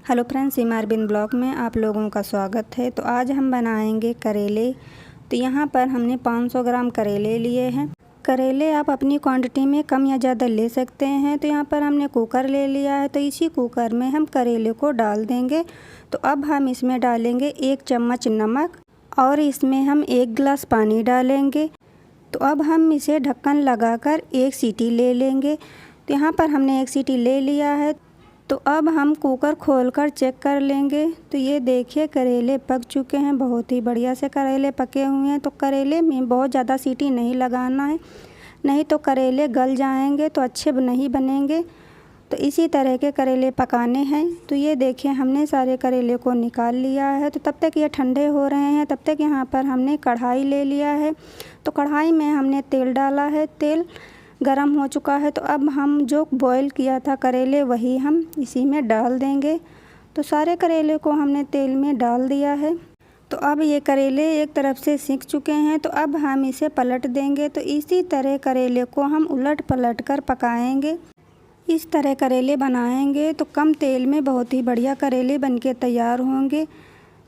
Hello friends, सीमा Arvind blog में आप लोगों का स्वागत है। तो आज हम बनाएंगे करेले। तो यहाँ पर हमने 500 ग्राम करेले लिए हैं। करेले आप अपनी क्वांटिटी में कम या ज़्यादा ले सकते हैं। तो यहाँ पर हमने कुकर ले लिया है। तो इसी कुकर में हम करेले को डाल देंगे। तो अब हम इसमें डालेंगे 1 चम्मच नमक और इसमें हम 1 गिलास पानी डालेंगे। तो अब हम इसे ढक्कन लगाकर 1 सीटी ले लेंगे। तो यहाँ पर हमने 1 सीटी ले लिया है। तो अब हम कुकर खोलकर चेक कर लेंगे। तो ये देखिए करेले पक चुके हैं, बहुत ही बढ़िया से करेले पके हुए हैं। तो करेले में बहुत ज़्यादा सीटी नहीं लगाना है, नहीं तो करेले गल जाएंगे तो अच्छे नहीं बनेंगे। तो इसी तरह के करेले पकाने हैं। तो ये देखिए हमने सारे करेले को निकाल लिया है। तो तब तक ये ठंडे हो रहे हैं, तब तक यहाँ पर हमने कढ़ाई ले लिया है। तो कढ़ाई में हमने तेल डाला है, तेल गरम हो चुका है। तो अब हम जो बॉईल किया था करेले वही हम इसी में डाल देंगे। तो सारे करेले को हमने तेल में डाल दिया है। तो अब ये करेले एक तरफ से सिक चुके हैं। तो अब हम इसे पलट देंगे। तो इसी तरह करेले को हम उलट पलट कर पकाएंगे। इस तरह करेले बनाएंगे तो कम तेल में बहुत ही बढ़िया करेले बनके तैयार होंगे।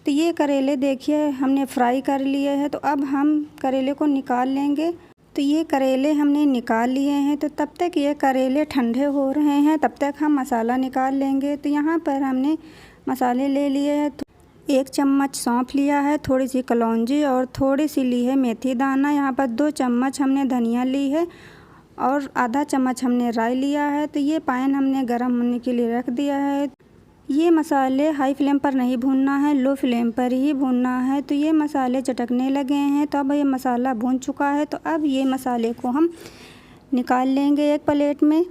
तो ये करेले देखिए हमने फ्राई कर लिए हैं। तो अब हम करेले को निकाल लेंगे। तो ये करेले हमने निकाल लिए हैं। तो तब तक ये करेले ठंडे हो रहे हैं, तब तक हम मसाला निकाल लेंगे। तो यहाँ पर हमने मसाले ले लिए हैं। तो 1 चम्मच सौंफ लिया है, थोड़ी सी कलौंजी और थोड़ी सी ली है मेथी दाना। यहाँ पर 2 चम्मच हमने धनिया ली है और आधा चम्मच हमने राई लिया है। तो ये पैन हमने गर्म होने के लिए रख दिया है। ये मसाले हाई फ्लेम पर नहीं भूनना है, लो फ्लेम पर ही भूनना है। तो ये मसाले चटकने लगे हैं। तो अब ये मसाला भून चुका है। तो अब ये मसाले को हम निकाल लेंगे एक प्लेट में।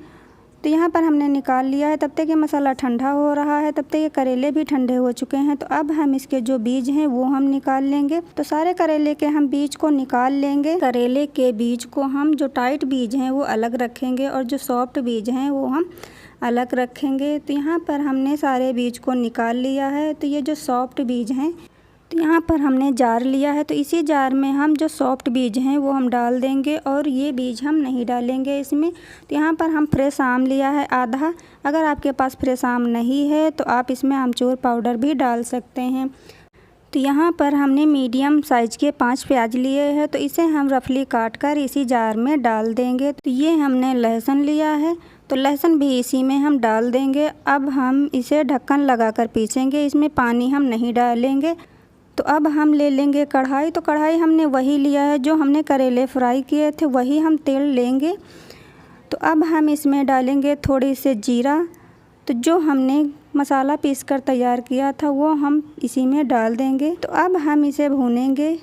तो यहाँ पर हमने निकाल लिया है। तब तक ये मसाला ठंडा हो रहा है, तब तक ये करेले भी ठंडे हो चुके हैं। तो अब हम इसके जो बीज हैं वो हम निकाल लेंगे। तो सारे करेले के हम बीज को निकाल लेंगे। करेले के बीज को हम जो टाइट बीज हैं वो अलग रखेंगे और जो सॉफ्ट बीज हैं वो हम अलग रखेंगे। तो यहाँ पर हमने सारे बीज को निकाल लिया है। तो ये जो सॉफ्ट बीज हैं, तो यहाँ पर हमने जार लिया है। तो इसी जार में हम जो सॉफ्ट बीज हैं वो हम डाल देंगे और ये बीज हम नहीं डालेंगे इसमें। तो यहाँ पर हम फ्रेश आम लिया है आधा। अगर आपके पास फ्रेश आम नहीं है तो आप इसमें आमचूर पाउडर भी डाल सकते हैं। तो यहाँ पर हमने मीडियम साइज़ के 5 प्याज लिए हैं। तो इसे हम रफली काट कर इसी जार में डाल देंगे। तो ये हमने लहसुन लिया है, तो लहसुन भी इसी में हम डाल देंगे। अब हम इसे ढक्कन लगाकर पीसेंगे, इसमें पानी हम नहीं डालेंगे। तो अब हम ले लेंगे कढ़ाई। तो कढ़ाई हमने वही लिया है जो हमने करेले फ्राई किए थे, वही हम तेल लेंगे। तो अब हम इसमें डालेंगे थोड़ी से जीरा। तो जो हमने मसाला पीसकर तैयार किया था वो हम इसी में डाल देंगे। तो अब हम इसे भूनेंगे।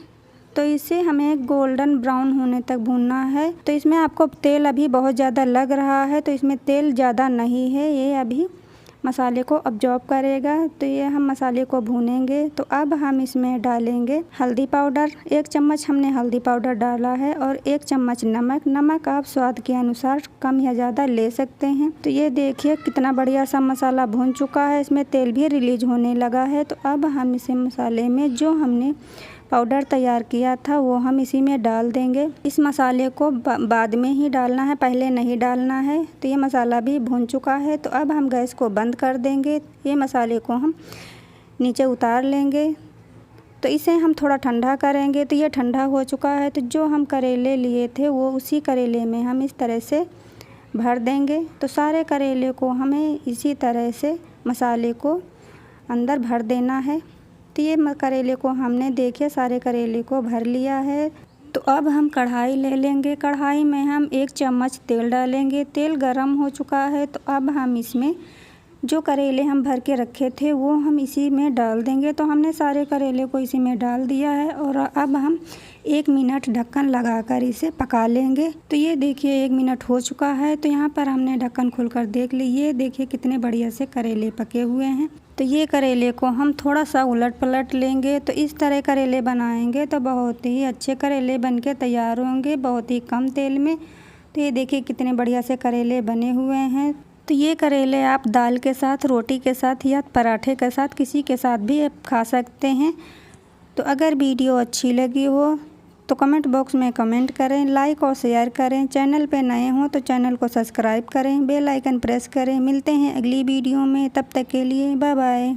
तो इसे हमें गोल्डन ब्राउन होने तक भूनना है। तो इसमें आपको तेल अभी बहुत ज़्यादा लग रहा है, तो इसमें तेल ज़्यादा नहीं है, ये अभी मसाले को अब्जॉर्ब करेगा। तो ये हम मसाले को भूनेंगे। तो अब हम इसमें डालेंगे हल्दी पाउडर। 1 चम्मच हमने हल्दी पाउडर डाला है और 1 चम्मच नमक। नमक आप स्वाद के अनुसार कम या ज़्यादा ले सकते हैं। तो ये देखिए कितना बढ़िया सा मसाला भून चुका है, इसमें तेल भी रिलीज होने लगा है। तो अब हम इसे मसाले में जो हमने पाउडर तैयार किया था वो हम इसी में डाल देंगे। इस मसाले को बाद में ही डालना है, पहले नहीं डालना है। तो ये मसाला भी भून चुका है। तो अब हम गैस को बंद कर देंगे। ये मसाले को हम नीचे उतार लेंगे। तो इसे हम थोड़ा ठंडा करेंगे। तो ये ठंडा हो चुका है। तो जो हम करेले लिए थे वो उसी करेले में हम इस तरह से भर देंगे। तो सारे करेले को हमें इसी तरह से मसाले को अंदर भर देना है। तो ये करेले को हमने देखिए सारे करेले को भर लिया है। तो अब हम कढ़ाई ले लेंगे। कढ़ाई में हम 1 चम्मच तेल डालेंगे। तेल गरम हो चुका है। तो अब हम इसमें जो करेले हम भर के रखे थे वो हम इसी में डाल देंगे। तो हमने सारे करेले को इसी में डाल दिया है और अब हम 1 मिनट ढक्कन लगाकर इसे पका लेंगे। तो ये देखिए 1 मिनट हो चुका है। तो यहाँ पर हमने ढक्कन खोलकर देख ली, ये देखिए कितने बढ़िया से करेले पके हुए हैं। तो ये करेले को हम थोड़ा सा उलट पलट लेंगे। तो इस तरह करेले बनाएंगे तो बहुत ही अच्छे करेले बनके तैयार होंगे, बहुत ही कम तेल में। तो ये देखिए कितने बढ़िया से करेले बने हुए हैं। तो ये करेले आप दाल के साथ, रोटी के साथ या पराठे के साथ किसी के साथ भी आप खा सकते हैं। तो अगर वीडियो अच्छी लगी हो तो कमेंट बॉक्स में कमेंट करें, लाइक और शेयर करें। चैनल पे नए हों तो चैनल को सब्सक्राइब करें, बेल आइकन प्रेस करें। मिलते हैं अगली वीडियो में, तब तक के लिए बाय बाय।